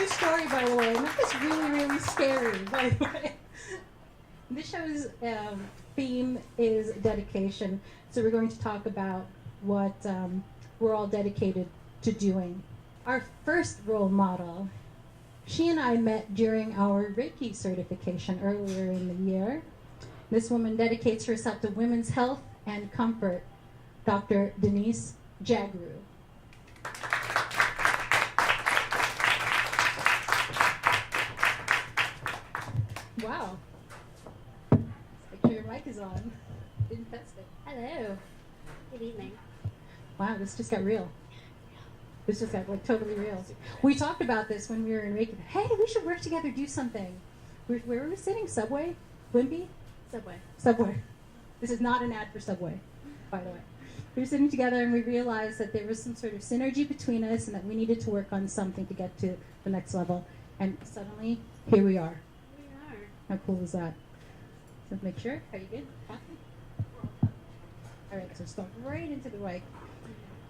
story, by the way, and that was really, really scary, by the way. This show's theme is dedication, so we're going to talk about what we're all dedicated to doing. Our first role model, she and I met during our Reiki certification earlier in the year. This woman dedicates herself to women's health and comfort, Dr. Denise Jagroo. Wow. Make sure your mic is on. Didn't test it. Hello. Good evening. Wow, this just got real. This just got like totally real. We talked about this when we were in Reiki. Hey, we should work together, do something. Where were we sitting? Subway? Wimpy? Subway. This is not an ad for Subway, by the way. We were sitting together and we realized that there was some sort of synergy between us and that we needed to work on something to get to the next level. And suddenly, here we are. How cool is that? So make sure. Are you good? All right, so let's go right into the mic.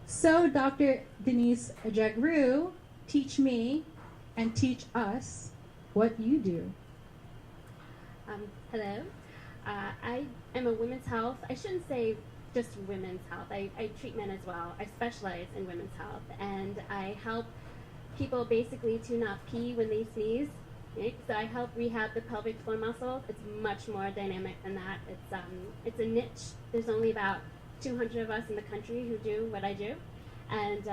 So Dr. Denise Jagroo, teach me and teach us what you do. Hello. I am a women's health. I shouldn't say just women's health. I treat men as well. I specialize in women's health, and I help people basically to not pee when they sneeze. Right? So I help rehab the pelvic floor muscle. It's much more dynamic than that. It's a niche. There's only about 200 of us in the country who do what I do, and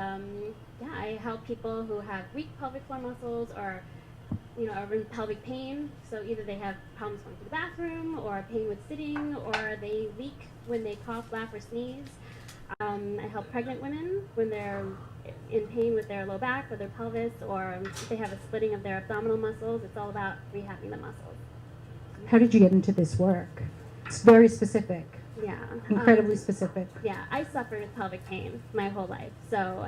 I help people who have weak pelvic floor muscles or are in pelvic pain. So either they have problems going to the bathroom, or pain with sitting, or they leak when they cough, laugh, or sneeze. I help pregnant women when they're in pain with their low back or their pelvis, or if they have a splitting of their abdominal muscles. It's all about rehabbing the muscles. How did you get into this work? It's very specific. Yeah. Incredibly specific. Yeah, I suffered with pelvic pain my whole life.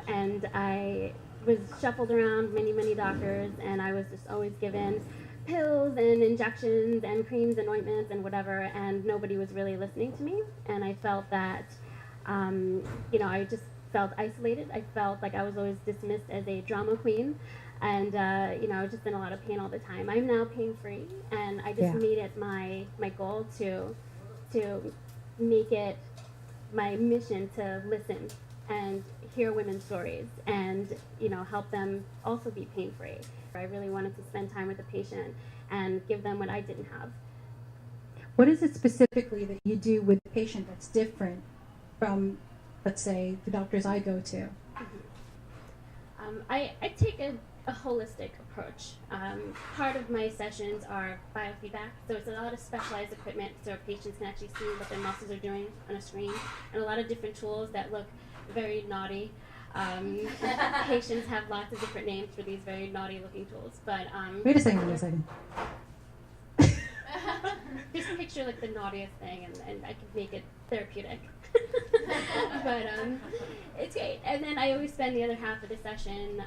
And I was shuffled around many doctors, and I was just always given pills and injections and creams and ointments and whatever, and nobody was really listening to me. And I felt that, I just felt isolated. I felt like I was always dismissed as a drama queen, and I was just in a lot of pain all the time. I'm now pain-free, and I just made it my goal to make it my mission to listen and hear women's stories and help them also be pain-free. I really wanted to spend time with the patient and give them what I didn't have. What is it specifically that you do with the patient that's different from, let's say, the doctors I go to? I take a holistic approach. Part of my sessions are biofeedback, so it's a lot of specialized equipment so patients can actually see what their muscles are doing on a screen, and a lot of different tools that look very naughty. Patients have lots of different names for these very naughty looking tools, but Wait a second. Just picture like the naughtiest thing, and I can make it therapeutic. But it's great. And then I always spend the other half of the session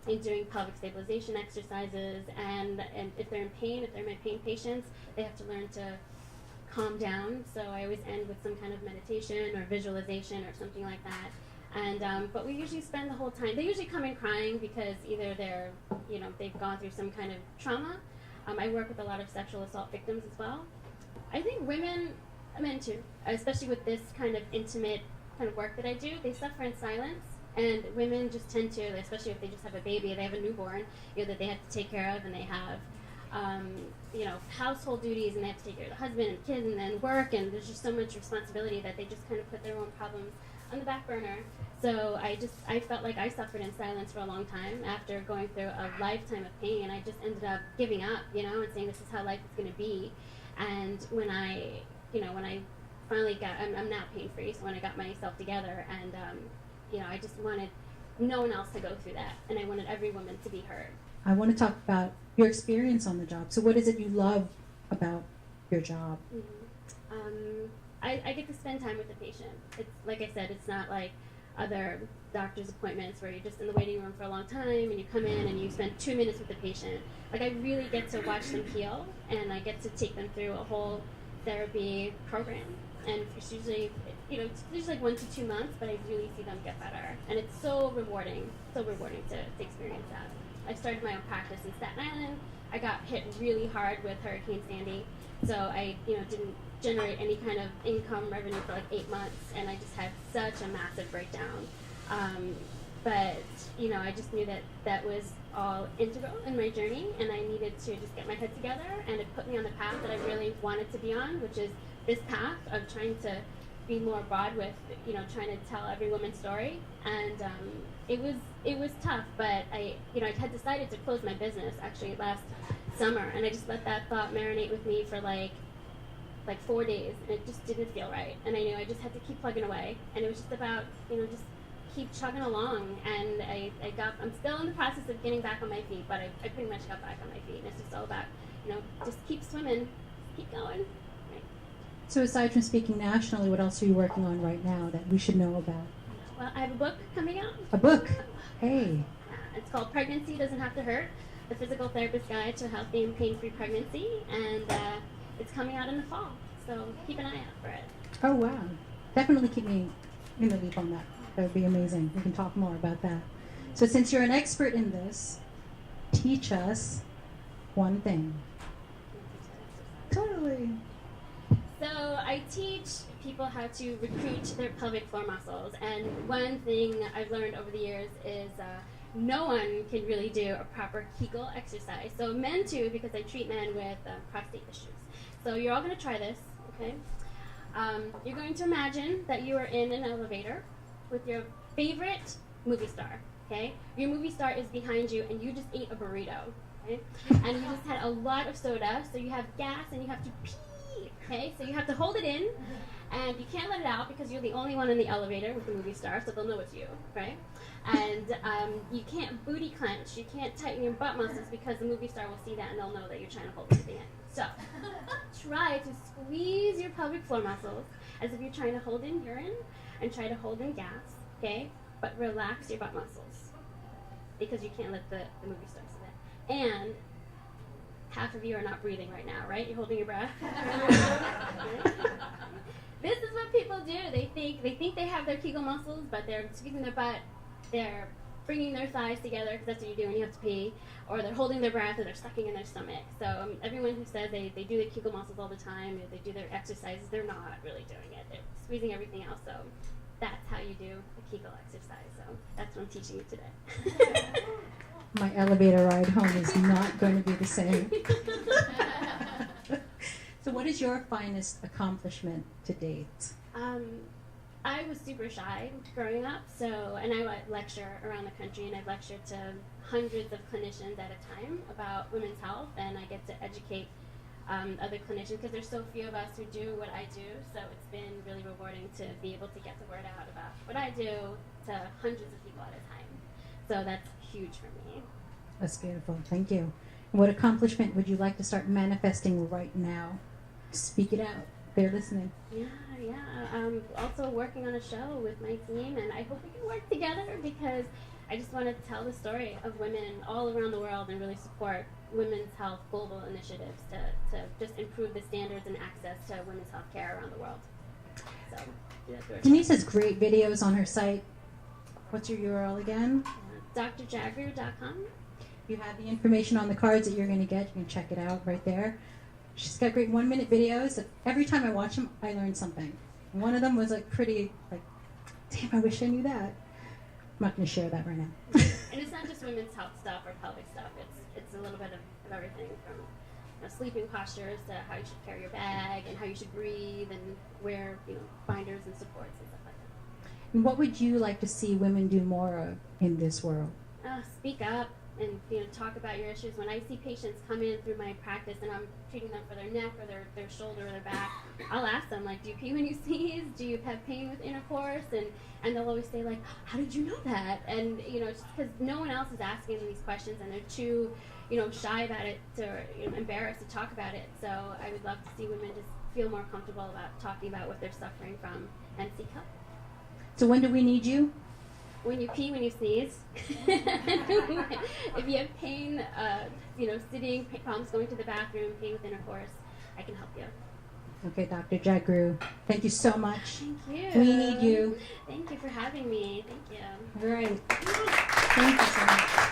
in doing pelvic stabilization exercises, and if they're in pain, if they're my pain patients, they have to learn to calm down. So I always end with some kind of meditation or visualization or something like that. And but we usually spend the whole time. They usually come in crying because either they're, they've gone through some kind of trauma. I work with a lot of sexual assault victims as well. I think men too, especially with this kind of intimate kind of work that I do, they suffer in silence. And women just tend to, especially if they just have a baby, they have a newborn, that they have to take care of, and they have, household duties, and they have to take care of the husband and kids, and then work, and there's just so much responsibility that they just kind of put their own problems on the back burner. So I felt like I suffered in silence for a long time after going through a lifetime of pain. I just ended up giving up, and saying this is how life is going to be. And when I finally I'm now pain-free, so when I got myself together, and I just wanted no one else to go through that, and I wanted every woman to be heard. I want to talk about your experience on the job. So what is it you love about your job? Mm-hmm. I get to spend time with the patient. It's like I said, it's not like other doctor's appointments where you're just in the waiting room for a long time and you come in and you spend 2 minutes with the patient. Like, I really get to watch them heal, and I get to take them through a whole therapy program. And it's usually it's usually like 1 to 2 months, but I really see them get better, and it's so rewarding to experience that. I started my own practice in Staten Island. I got hit really hard with Hurricane Sandy, so I didn't generate any kind of income revenue for like 8 months, and I just had such a massive breakdown. But I just knew that was all integral in my journey, and I needed to just get my head together, and it put me on the path that I really wanted to be on, which is this path of trying to be more broad with, trying to tell every woman's story. And it was tough, but I had decided to close my business actually last summer, and I just let that thought marinate with me for like 4 days, and it just didn't feel right. And I knew I just had to keep plugging away, and it was just about, just keep chugging along. And I'm still in the process of getting back on my feet, but I pretty much got back on my feet, and it's just all about, just keep swimming, keep going. Right. So aside from speaking nationally, what else are you working on right now that we should know about? Well, I have a book coming out. A book? Hey. It's called Pregnancy Doesn't Have to Hurt, the Physical Therapist's Guide to a Healthy and Pain-Free Pregnancy, and it's coming out in the fall, so keep an eye out for it. Oh, wow. Definitely keep me in the loop on that. That would be amazing. We can talk more about that. So since you're an expert in this, teach us one thing. Totally. So I teach people how to recruit their pelvic floor muscles, and one thing I've learned over the years is no one can really do a proper Kegel exercise. So men too, because I treat men with prostate issues. So you're all going to try this, okay? You're going to imagine that you are in an elevator with your favorite movie star, okay? Your movie star is behind you, and you just ate a burrito, okay? And you just had a lot of soda, so you have gas and you have to pee, okay? So you have to hold it in, and you can't let it out because you're the only one in the elevator with the movie star, so they'll know it's you, right? And you can't booty clench, you can't tighten your butt muscles because the movie star will see that and they'll know that you're trying to hold everything in. So try to squeeze your pelvic floor muscles as if you're trying to hold in urine and try to hold in gas, okay? But relax your butt muscles because you can't let the movie star see that. And half of you are not breathing right now, right? You're holding your breath. This is what people do. They think they have their Kegel muscles, but they're squeezing their butt. They're bringing their thighs together because that's what you do when you have to pee, or they're holding their breath, or they're sucking in their stomach. So everyone who says they do the Kegel muscles all the time, they do their exercises, they're not really doing it. They're squeezing everything else. So that's how you do a Kegel exercise. So that's what I'm teaching you today. My elevator ride home is not going to be the same. So what is your finest accomplishment to date? I was super shy growing up, and I lecture around the country, and I've lectured to hundreds of clinicians at a time about women's health, and I get to educate other clinicians because there's so few of us who do what I do, so it's been really rewarding to be able to get the word out about what I do to hundreds of people at a time. So that's huge for me. That's beautiful. Thank you. What accomplishment would you like to start manifesting right now? Speak it out. They're listening. Yeah. I'm also working on a show with my team, and I hope we can work together because I just want to tell the story of women all around the world and really support women's health global initiatives to just improve the standards and access to women's health care around the world. So, Denise has great videos on her site. What's your URL again? drjagroo.com. You have the information on the cards that you're going to get. You can check it out right there. She's got great 1-minute videos. Every time I watch them, I learn something. One of them was damn, I wish I knew that. I'm not going to share that right now. And it's not just women's health stuff or pelvic stuff. It's a little bit of everything from sleeping postures to how you should carry your bag and how you should breathe and wear binders and supports and stuff like that. And what would you like to see women do more of in this world? Speak up and talk about your issues. When I see patients come in through my practice and I'm treating them for their neck or their shoulder or their back, I'll ask them, do you pee when you sneeze? Do you have pain with intercourse? And they'll always say, how did you know that? And, just because no one else is asking them these questions and they're too, shy about it or embarrassed to talk about it. So I would love to see women just feel more comfortable about talking about what they're suffering from and seek help. So when do we need you? When you pee, when you sneeze. If you have pain, sitting, problems going to the bathroom, pain with intercourse, I can help you. Okay, Dr. Jagroo, thank you so much. Thank you. We need you. Thank you for having me. Thank you. All right. Thank you so much.